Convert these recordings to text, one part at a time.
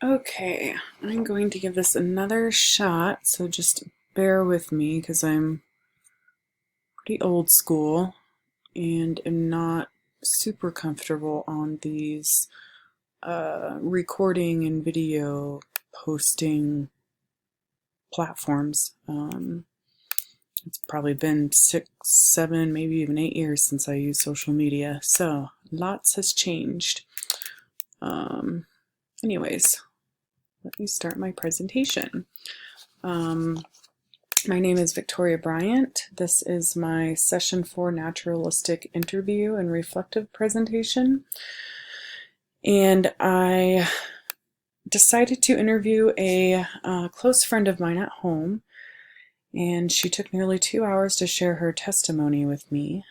Okay, I'm going to give this another shot, so just bear with me because I'm pretty old school and am not super comfortable on these recording and video posting platforms. It's probably been 6, 7, maybe even 8 years since I used social media, so lots has changed. Anyways, let me start my presentation. My name is Victoria Bryant. This is my Session 4 Naturalistic Interview and Reflective Presentation. And I decided to interview a close friend of mine at home, and she took nearly 2 hours to share her testimony with me.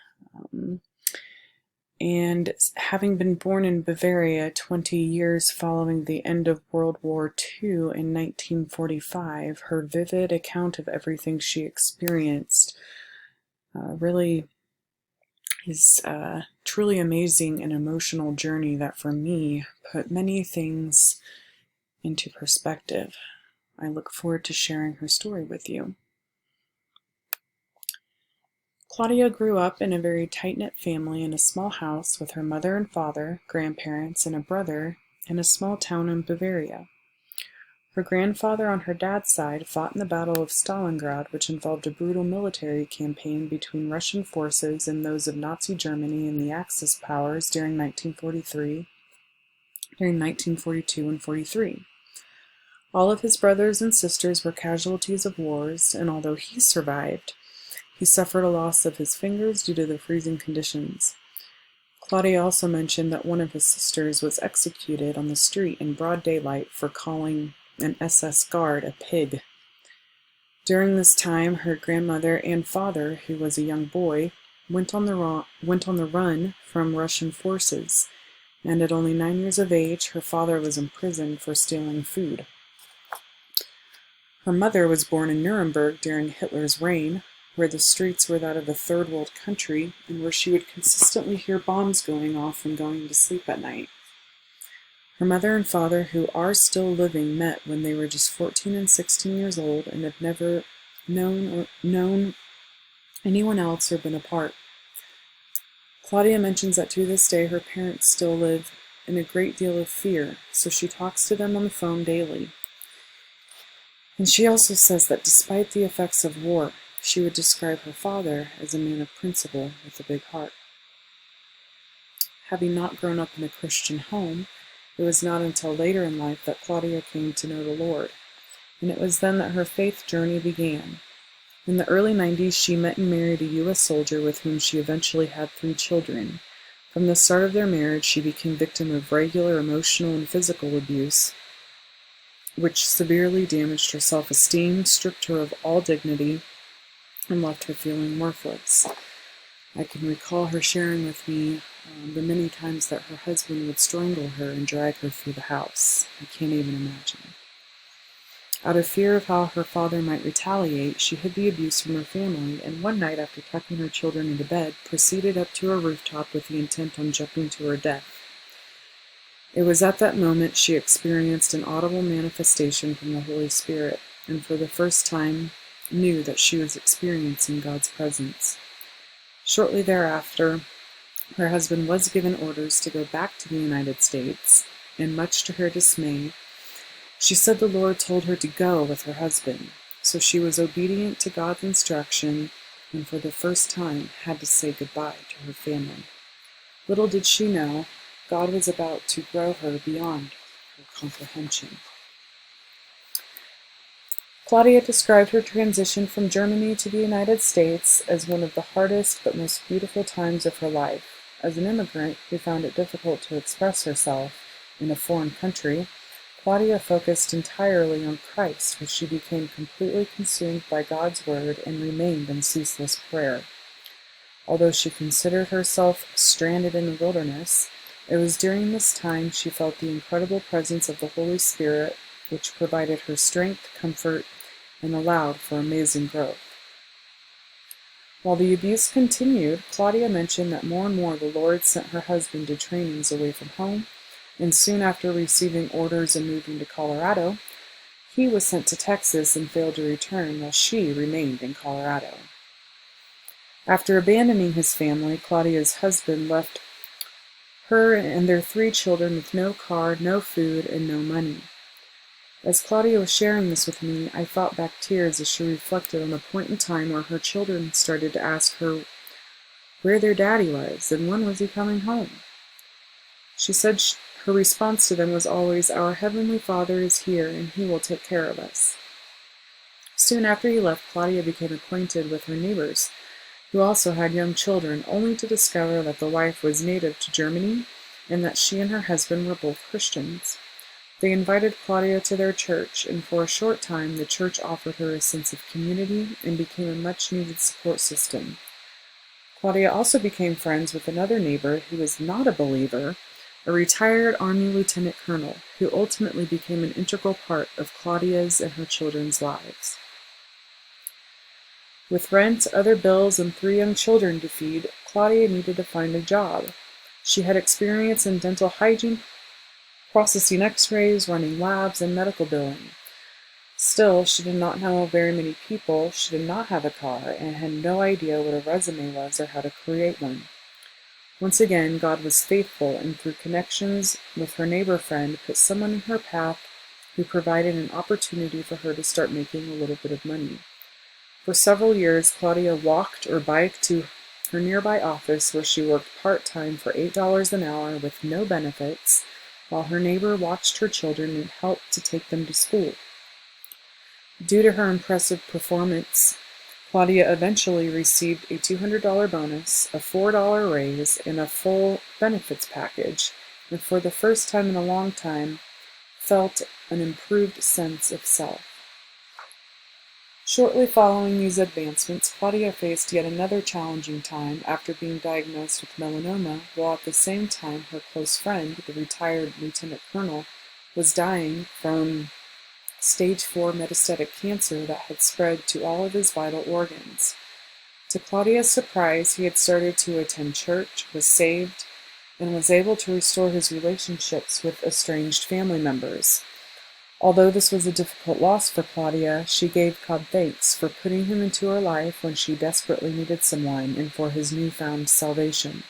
And having been born in Bavaria 20 years following the end of World War II in 1945, her vivid account of everything she experienced really is a truly amazing and emotional journey that for me put many things into perspective. I look forward to sharing her story with you. Claudia grew up in a very tight-knit family in a small house with her mother and father, grandparents, and a brother in a small town in Bavaria. Her grandfather on her dad's side fought in the Battle of Stalingrad, which involved a brutal military campaign between Russian forces and those of Nazi Germany and the Axis powers during 1942 and 43. All of his brothers and sisters were casualties of wars, and although he survived, he suffered a loss of his fingers due to the freezing conditions. Claudia also mentioned that one of his sisters was executed on the street in broad daylight for calling an SS guard a pig. During this time, her grandmother and father, who was a young boy, went on the run from Russian forces, and at only 9 years of age, her father was imprisoned for stealing food. Her mother was born in Nuremberg during Hitler's reign, where the streets were that of a third world country, and where she would consistently hear bombs going off when going to sleep at night. Her mother and father, who are still living, met when they were just 14 and 16 years old and have never known anyone else or been apart. Claudia mentions that to this day her parents still live in a great deal of fear, so she talks to them on the phone daily. And she also says that despite the effects of war, she would describe her father as a man of principle with a big heart. Having not grown up in a Christian home, it was not until later in life that Claudia came to know the Lord, and it was then that her faith journey began. In the early 90s, she met and married a U.S. soldier with whom she eventually had 3 children. From the start of their marriage, she became victim of regular emotional and physical abuse, which severely damaged her self-esteem, stripped her of all dignity, and left her feeling worthless. I can recall her sharing with me the many times that her husband would strangle her and drag her through the house. I can't even imagine. Out of fear of how her father might retaliate, she hid the abuse from her family, and one night after tucking her children into bed, proceeded up to a rooftop with the intent on jumping to her death. It was at that moment she experienced an audible manifestation from the Holy Spirit, and for the first time knew that she was experiencing God's presence. Shortly thereafter, her husband was given orders to go back to the United States, and much to her dismay, she said the Lord told her to go with her husband, so she was obedient to God's instruction and for the first time had to say goodbye to her family. Little did she know, God was about to grow her beyond her comprehension. Claudia described her transition from Germany to the United States as one of the hardest but most beautiful times of her life. As an immigrant who found it difficult to express herself in a foreign country, Claudia focused entirely on Christ as she became completely consumed by God's Word and remained in ceaseless prayer. Although she considered herself stranded in the wilderness, it was during this time she felt the incredible presence of the Holy Spirit, which provided her strength, comfort, and allowed for amazing growth. While the abuse continued, Claudia mentioned that more and more the Lord sent her husband to trainings away from home, and soon after receiving orders and moving to Colorado, he was sent to Texas and failed to return while she remained in Colorado. After abandoning his family, Claudia's husband left her and their 3 children with no car, no food, and no money. As Claudia was sharing this with me, I fought back tears as she reflected on the point in time where her children started to ask her where their daddy was and when was he coming home. She said her response to them was always, "Our Heavenly Father is here and He will take care of us." Soon after he left, Claudia became acquainted with her neighbors, who also had young children, only to discover that the wife was native to Germany and that she and her husband were both Christians. They invited Claudia to their church, and for a short time the church offered her a sense of community and became a much-needed support system. Claudia also became friends with another neighbor who was not a believer, a retired Army lieutenant colonel, who ultimately became an integral part of Claudia's and her children's lives. With rent, other bills, and 3 young children to feed, Claudia needed to find a job. She had experience in dental hygiene, processing x-rays, running labs, and medical billing. Still, she did not know very many people, she did not have a car, and had no idea what a resume was or how to create one. Once again, God was faithful, and through connections with her neighbor friend, put someone in her path who provided an opportunity for her to start making a little bit of money. For several years, Claudia walked or biked to her nearby office where she worked part-time for $8 an hour with no benefits, while her neighbor watched her children and helped to take them to school. Due to her impressive performance, Claudia eventually received a $200 bonus, a $4 raise, and a full benefits package, and for the first time in a long time, felt an improved sense of self. Shortly following these advancements, Claudia faced yet another challenging time after being diagnosed with melanoma, while at the same time her close friend, the retired lieutenant colonel, was dying from stage 4 metastatic cancer that had spread to all of his vital organs. To Claudia's surprise, he had started to attend church, was saved, and was able to restore his relationships with estranged family members. Although this was a difficult loss for Claudia, she gave God thanks for putting him into her life when she desperately needed someone and for his newfound salvation.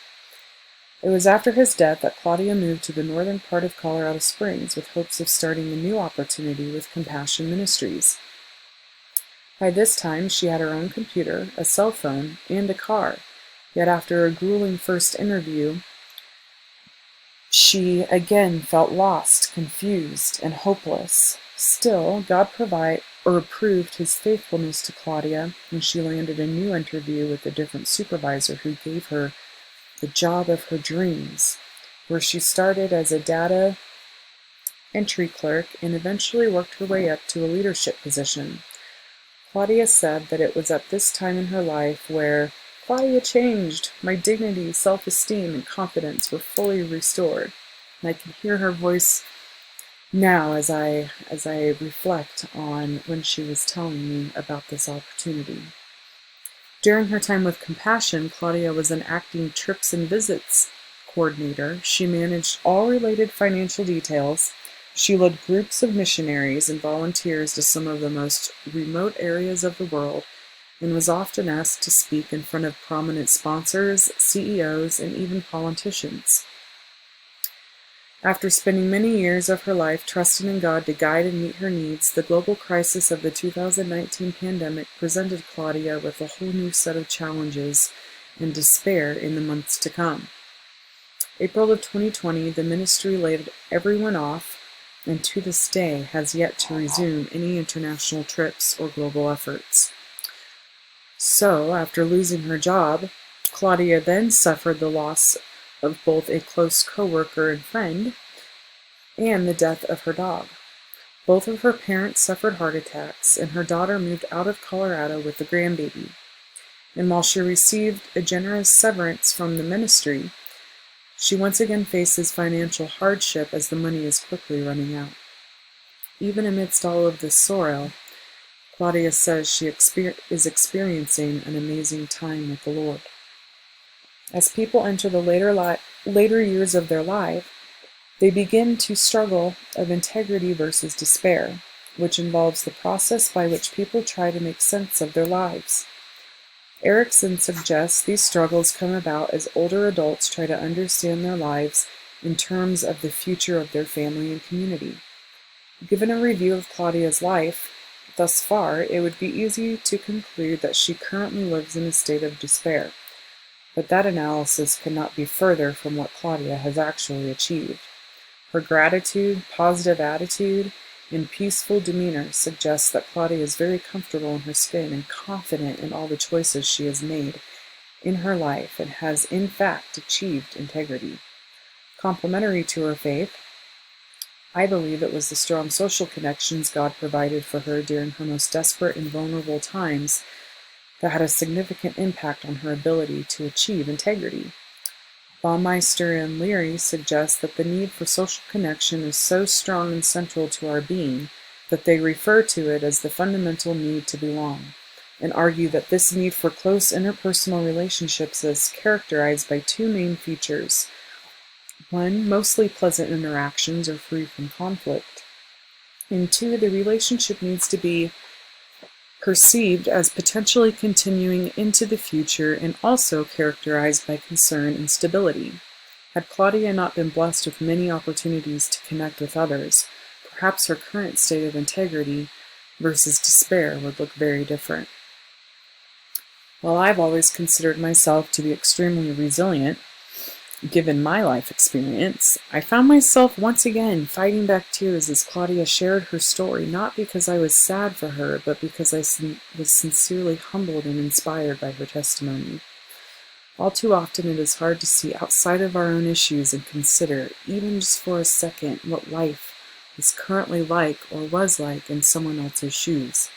It was after his death that Claudia moved to the northern part of Colorado Springs with hopes of starting a new opportunity with Compassion Ministries. By this time, she had her own computer, a cell phone, and a car, yet after a grueling first interview, she again felt lost, confused, and hopeless. Still, God proved his faithfulness to Claudia when she landed a new interview with a different supervisor who gave her the job of her dreams, where she started as a data entry clerk and eventually worked her way up to a leadership position. Claudia said that it was at this time in her life where Claudia changed. My dignity, self-esteem, and confidence were fully restored. And I can hear her voice now as I reflect on when she was telling me about this opportunity. During her time with Compassion, Claudia was an acting trips and visits coordinator. She managed all related financial details. She led groups of missionaries and volunteers to some of the most remote areas of the world, and was often asked to speak in front of prominent sponsors, CEOs, and even politicians. After spending many years of her life trusting in God to guide and meet her needs, the global crisis of the 2019 pandemic presented Claudia with a whole new set of challenges and despair in the months to come. April of 2020, the ministry laid everyone off, and to this day has yet to resume any international trips or global efforts. So, after losing her job, Claudia then suffered the loss of both a close co-worker and friend, and the death of her dog. Both of her parents suffered heart attacks, and her daughter moved out of Colorado with the grandbaby. And while she received a generous severance from the ministry, she once again faces financial hardship as the money is quickly running out. Even amidst all of this sorrow, Claudia says she is experiencing an amazing time with the Lord. As people enter the later years of their life, They begin to struggle of integrity versus despair, which involves the process by which people try to make sense of their lives. Erickson suggests these struggles come about as older adults try to understand their lives in terms of the future of their family and community. Given a review of Claudia's life thus far, it would be easy to conclude that she currently lives in a state of despair, but that analysis could not be further from what Claudia has actually achieved. Her gratitude, positive attitude, and peaceful demeanor suggests that Claudia is very comfortable in her skin and confident in all the choices she has made in her life and has in fact achieved integrity. Complementary to her faith, I believe it was the strong social connections God provided for her during her most desperate and vulnerable times that had a significant impact on her ability to achieve integrity. Baumeister and Leary suggest that the need for social connection is so strong and central to our being that they refer to it as the fundamental need to belong, and argue that this need for close interpersonal relationships is characterized by two main features. One, mostly pleasant interactions are free from conflict. And two, the relationship needs to be perceived as potentially continuing into the future and also characterized by concern and stability. Had Claudia not been blessed with many opportunities to connect with others, perhaps her current state of integrity versus despair would look very different. While I've always considered myself to be extremely resilient, given my life experience, I found myself once again fighting back tears as Claudia shared her story, not because I was sad for her, but because I was sincerely humbled and inspired by her testimony. All too often it is hard to see outside of our own issues and consider, even just for a second, what life is currently like or was like in someone else's shoes.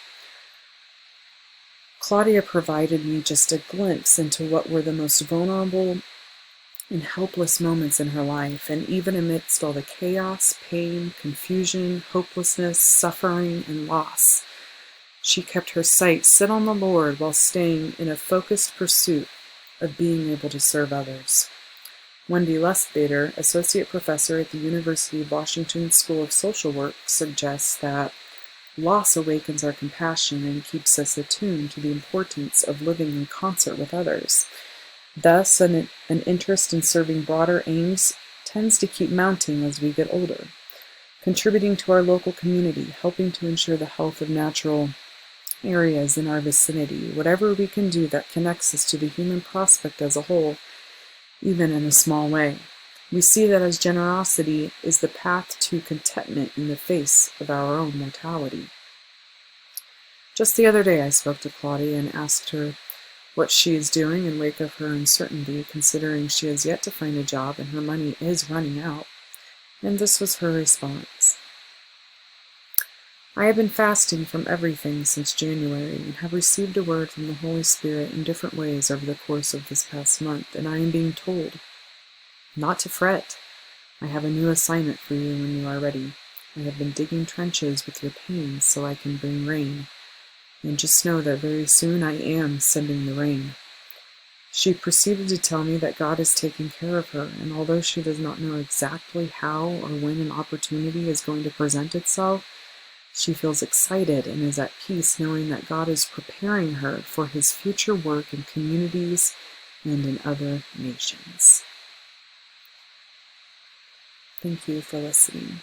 Claudia provided me just a glimpse into what were the most vulnerable and helpless moments in her life, and even amidst all the chaos, pain, confusion, hopelessness, suffering, and loss, she kept her sight set on the Lord while staying in a focused pursuit of being able to serve others. Wendy Lustbader, associate professor at the University of Washington School of Social Work, suggests that loss awakens our compassion and keeps us attuned to the importance of living in concert with others. Thus, an interest in serving broader aims tends to keep mounting as we get older, contributing to our local community, helping to ensure the health of natural areas in our vicinity, whatever we can do that connects us to the human prospect as a whole, even in a small way. We see that as generosity is the path to contentment in the face of our own mortality. Just the other day I spoke to Claudia and asked her what she is doing in wake of her uncertainty, considering she has yet to find a job and her money is running out. And this was her response. I have been fasting from everything since January and have received a word from the Holy Spirit in different ways over the course of this past month, and I am being told not to fret. I have a new assignment for you when you are ready. I have been digging trenches with your pains so I can bring rain. And just know that very soon I am sending the rain. She proceeded to tell me that God is taking care of her, and although she does not know exactly how or when an opportunity is going to present itself, she feels excited and is at peace knowing that God is preparing her for His future work in communities and in other nations. Thank you for listening.